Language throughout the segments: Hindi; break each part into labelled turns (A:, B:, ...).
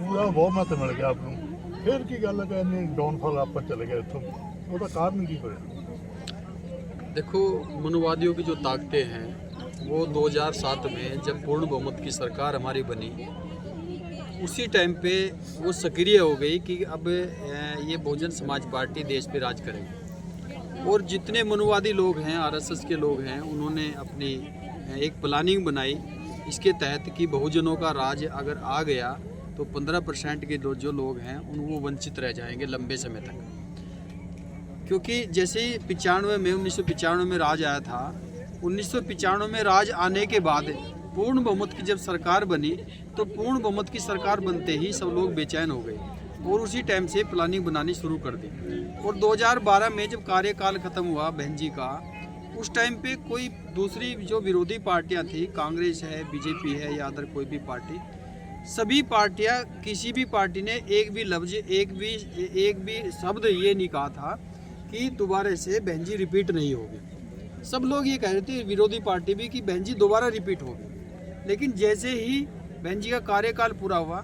A: ਪੂਰਾ ਬਹੁਮਤ ਮਿਲ ਗਿਆ ਆਪ ਨੂੰ। ਫਿਰ ਕੀ ਗੱਲ ਹੈ ਕਿ ਇੰਨੀ ਡਾਊਨਫਾਲ ਆਪਾਂ ਚਲੇ ਗਏ ਇੱਥੋਂ, ਉਹਦਾ ਕਾਰਨ ਕੀ ਹੋਇਆ?
B: देखो, मनुवादियों की जो ताकतें हैं वो 2007 में जब पूर्ण बहुमत की सरकार हमारी बनी, उसी टाइम पे वो सक्रिय हो गई कि अब ये बहुजन समाज पार्टी देश पे राज करेगी। और जितने मनुवादी लोग हैं, आरएसएस के लोग हैं, उन्होंने अपनी एक प्लानिंग बनाई इसके तहत कि बहुजनों का राज अगर आ गया तो 15% के जो लोग हैं वो वंचित रह जाएंगे लंबे समय तक। क्योंकि जैसे ही 1995 में राज आया था, 1995 में राज आने के बाद पूर्ण बहुमत की जब सरकार बनी तो पूर्ण बहुमत की सरकार बनते ही सब लोग बेचैन हो गए और उसी टाइम से प्लानिंग बनानी शुरू कर दी। और 2012 में जब कार्यकाल खत्म हुआ बहन जी का, उस टाइम पे कोई दूसरी जो विरोधी पार्टियां थी, कांग्रेस है, बीजेपी है या अदर कोई भी पार्टी, सभी पार्टियां, किसी भी पार्टी ने एक भी लफ्ज, एक भी शब्द ये नहीं कहा था कि दोबारा से बहन जी रिपीट नहीं होगी। सब लोग ये कह रहे थे, विरोधी पार्टी भी, कि बहन जी दोबारा रिपीट होगी। लेकिन जैसे ही बहन जी का कार्यकाल पूरा हुआ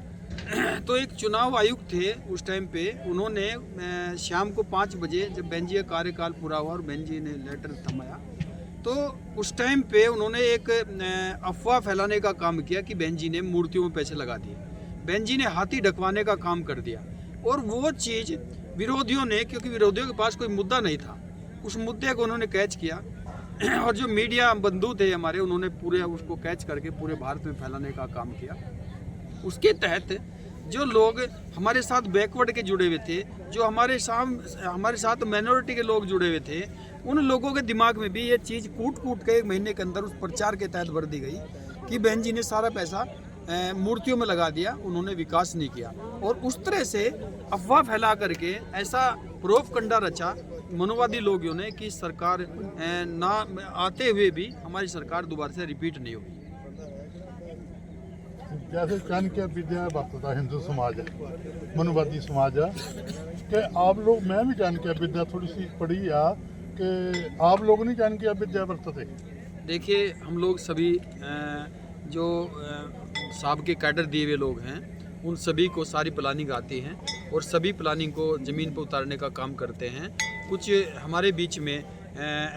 B: तो एक चुनाव आयुक्त थे उस टाइम पे, उन्होंने शाम को 5 बजे जब बहन जी का कार्यकाल पूरा हुआ और बहन जी ने लेटर थमाया, तो उस टाइम पे उन्होंने एक अफवाह फैलाने का काम किया कि बहन जी ने मूर्तियों में पैसे लगा दिए, बहन जी ने हाथी ढकवाने का काम कर दिया। और वो चीज़ विरोधियों ने, क्योंकि विरोधियों के पास कोई मुद्दा नहीं था, उस मुद्दे को उन्होंने कैच किया और जो मीडिया बंधु थे हमारे, उन्होंने पूरे उसको कैच करके पूरे भारत में फैलाने का काम किया। उसके तहत जो लोग हमारे साथ बैकवर्ड के जुड़े हुए थे, जो हमारे साथ माइनॉरिटी के लोग जुड़े हुए थे, उन लोगों के दिमाग में भी ये चीज़ कूट के 1 महीने के अंदर उस प्रचार के तहत भर दी गई कि बहन जी ने सारा पैसा मूर्तियों में लगा दिया, उन्होंने विकास नहीं किया। और उस तरह से अफवाह फैला करके ऐसा प्रोपगंडा रचा मनुवादी लोगों ने कि सरकार ना आते हुए भी हमारी सरकार दोबारा से रिपीट नहीं होगी।
A: जैसे चाणक्य विद्या बरतता हिंदू समाज है, मनुवादी समाज है, कि आप लोग, मैं भी चाणक्य विद्या थोड़ी सी पढ़ी है, कि आप लोग नहीं चाणक्य विद्या बरतते?
B: देखिए, हम लोग सभी जो साहब के कैडर दिए हुए लोग हैं, उन सभी को सारी प्लानिंग आती है और सभी प्लानिंग को ज़मीन पर उतारने का काम करते हैं। कुछ हमारे बीच में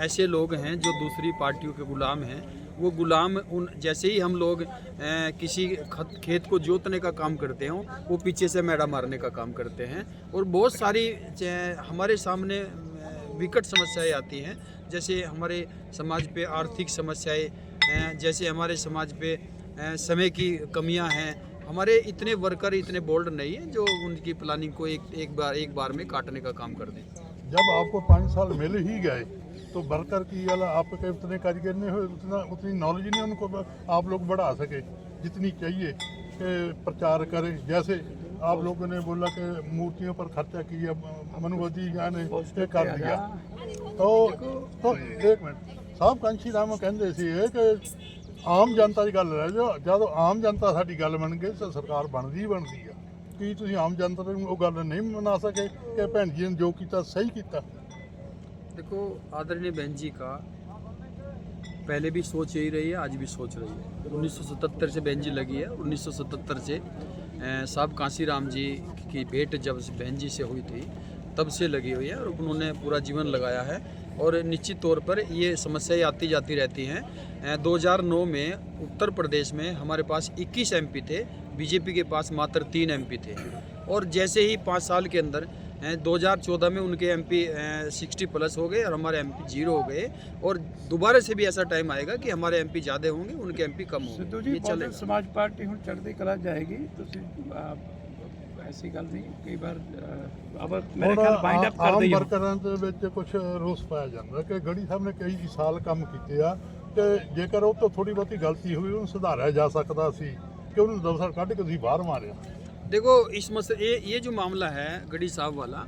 B: ऐसे लोग हैं जो दूसरी पार्टियों के गुलाम हैं, वो गुलाम उन जैसे ही हम लोग किसी खेत को जोतने का काम करते हों, वो पीछे से मैड़ा मारने का काम करते हैं। और बहुत सारी हमारे सामने विकट समस्याएं आती हैं, जैसे हमारे समाज पे आर्थिक समस्याएं, जैसे हमारे समाज पे समय की कमियां हैं। हमारे इतने वर्कर इतने बोल्ड नहीं हैं जो उनकी प्लानिंग को एक बार में काटने का काम कर दें।
A: जब आपको 5 साल मिल ही गए तो वर्कर की वाला आपके उतने कारीगर नहीं हुए, उतनी नॉलेज नहीं उनको आप लोग बढ़ा सके जितनी चाहिए कि प्रचार करें। जैसे आप लोगों ने बोला कि मूर्तियों पर खर्चा किया, मनुवादी ने कर दिया, तो एक मिनट साहब, कांशी राम कहते थे कि आम जनता की गल रह जाओ, जब आम जनता साडी गल बन गई तो सरकार बनती है। कि तुसीं आम जनता को गल नहीं मना सके कि भैन जी ने जो किया सही किया?
B: देखो, आदरणीय बहन जी का पहले भी सोच यही रही है, आज भी सोच रही है। 1977 से बहन जी लगी है। 1977 से साहब कांसी राम जी की भेंट जब बहन जी से हुई थी तब से लगी हुई है और उन्होंने पूरा जीवन लगाया है। और निश्चित तौर पर ये समस्याएं आती जाती रहती हैं। 2009 में उत्तर प्रदेश में हमारे पास 21 MP थे, बीजेपी के पास मात्र 3 MP थे। और जैसे ही 5 साल के अंदर 2014 में उनके MP 60+ हो गए और हमारे MP 0 हो गए। और दोबारा से भी ऐसा टाइम आएगा कि हमारे MP ज़्यादा होंगे, उनके MP कम होंगे। ये चलेगा।
C: समाज पार्टी ਹੁਣ ਚੜ੍ਹਦੀ ਕਲਾ ਜਾਏਗੀ, ਤੁਸੀਂ ऐसी गल नहीं कई बार अब मेरे ख्याल बाइंड अप कर दਈਏ।
A: ਵਰਕਰਾਂ ਦੇ ਵਿੱਚ ਕੁਝ ਰੋਸ ਪਾਇਆ ਜਾਂਦਾ ਕਿ ਗੜੀ ਸਾਹਿਬ ਨੇ ਕਈ ਸਾਲ ਕੰਮ ਕੀਤੇ ਆ ਕਿ ਜੇਕਰ ਉਹ ਤੋਂ ਥੋੜੀ ਬਹੁਤੀ ਗਲਤੀ ਹੋਈ ਉਹਨੂੰ ਸੁਧਾਰਿਆ ਜਾ ਸਕਦਾ ਸੀ, ਕਿ ਉਹਨੂੰ ਦਫ਼ਤਰ ਕੱਢ ਕੇ ਤੁਸੀਂ ਬਾਹਰ ਮਾਰਿਆ।
B: देखो, इस मसले ये जो मामला है गढ़ी साहब वाला,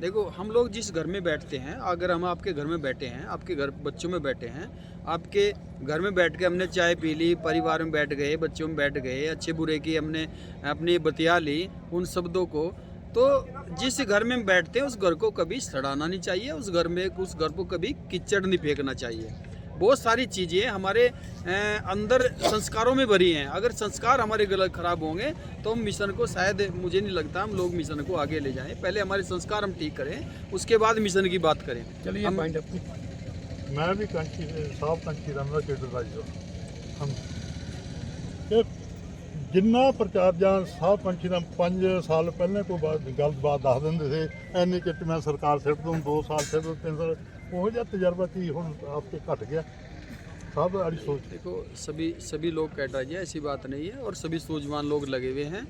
B: देखो, हम लोग जिस घर में बैठते हैं, अगर हम आपके घर में बैठे हैं, आपके घर बच्चों में बैठे हैं, आपके घर में बैठ के हमने चाय पी ली, परिवार में बैठ गए, बच्चों में बैठ गए, अच्छे बुरे की हमने अपनी बतिया ली उन शब्दों को, तो जिस घर में हम बैठते हैं उस घर को कभी सड़ाना नहीं चाहिए, उस घर को कभी कीचड़ नहीं फेंकना चाहिए। बहुत सारी चीज़ें हमारे अंदर संस्कारों में भरी हैं। अगर संस्कार हमारे गलत खराब होंगे तो हम मिशन को शायद, मुझे नहीं लगता हम लोग मिशन को आगे ले जाएं। पहले हमारे संस्कार हम ठीक करें, उसके बाद मिशन की बात करें।
C: चलिए
B: हम
C: वाइंड अप।
A: मैं भी कंची साफ कंची रहना खेडदा जी हम ਕਿ ਜਿੰਨਾ ਪ੍ਰਚਾਰ ਜਾਂ ਸਾਫ ਪੰਛੀ ਦਾ 5 ਸਾਲ ਪਹਿਲਾਂ ਕੋਈ ਗੱਲਬਾਤ ਦੱਸ ਦਿੰਦੇ ਸੀ ਐਨੇ ਚਿੱਟ ਮੈਂ ਸਰਕਾਰ ਸਿੱਟ ਦੂੰ 2 ਸਾਲ ਸਿੱਟ ਦੂੰ 3 ਸਾਲ ਉਹ ਜਿਹਾ ਤਜਰਬਾ ਕੀ ਹੁਣ ਆਪ ਤੇ ਘਟ ਗਿਆ सब वाली सोच।
B: देखो सभी लोग कैटराइज है, ऐसी बात नहीं है, और सभी सूझवान लोग लगे हुए हैं।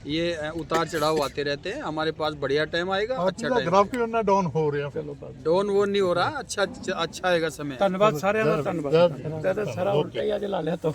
B: ये उतार चढ़ाव आते रहते हैं, हमारे पास बढ़िया टाइम आएगा, अच्छा टाइम।
A: ग्राफ क्यों ना डाउन हो रहे हैं?
C: चलो बात
B: डाउन वो नहीं हो रहा, अच्छा आएगा समय।
C: ਧੰਨਵਾਦ ਸਾਰਿਆਂ ਦਾ, ਧੰਨਵਾਦ। ਸਾਰਾ ਉਲਟਾ ਹੀ ਅੱਜ ਲਾ ਲਿਆ ਤੋਂ।